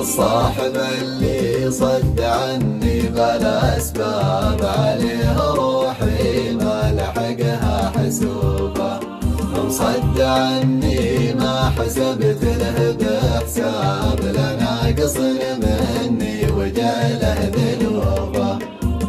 الصاحب اللي صد عني بلا أسباب، عليه روحي ما لحقها حسوبة. صد عني ما حسبت له بحساب، لا ناقص مني وجعله ذنوبه.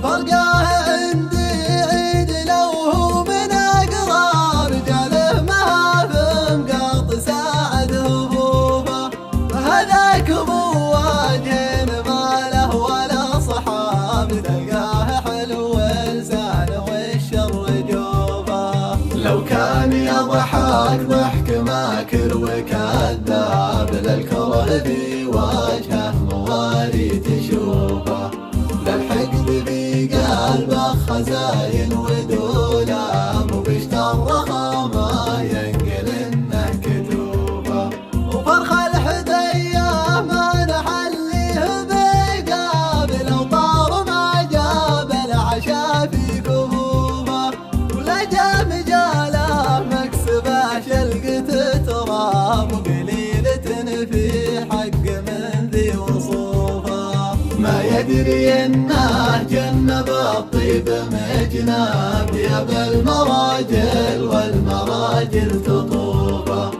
فرقاه عندي عيد لو هو من أقرار، جعله مهافم قاط ساعد هبوبه. هذاك ابو وجه ما له ولا صحاب، تلقاه حلو لسان والشر جوبه. لو كان يضحك ضحك ماكر وكذاب، للكره في وجهه موالي تشوفه. للحقد في قلبه خزاين ودولاب، وبيشترخ ما ينقل انه كتوبه. وفرخ الحديه ما نحليه بقابل، وطار ما جاب العشا في كبوبه. ولا جاب جاله مكسبه شلقة تراب، وقليلة في حق من ذي وصوفه. ما يدري انه جنب الطيب مجناب، يا المراجل والمراجل تطوبه.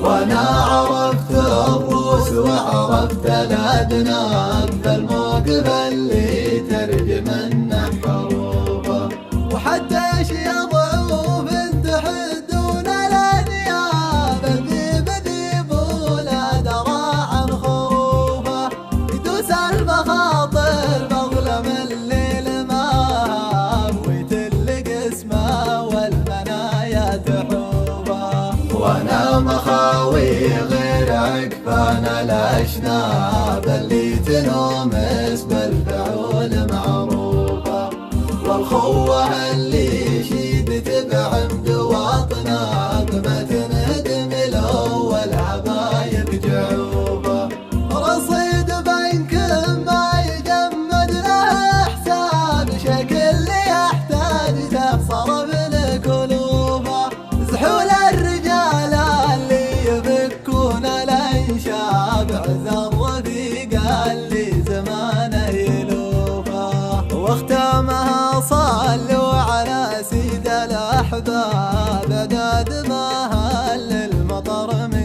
وانا عرفت الروس وعرفت الادناب، فالموقف اللي ترجم انه حروبه. وحتى اشياء ضعوف تحدون الانياب، الذيب ذيب ولا درى عن خروفه. يدوس المخاطر بظلم الليل مهاب، ويتلق اسمه والمنايا تحوبه. وانا مخاوي غير عكفان الاشناب، اللي تنومس بالفعول معروفه. والخوه اللي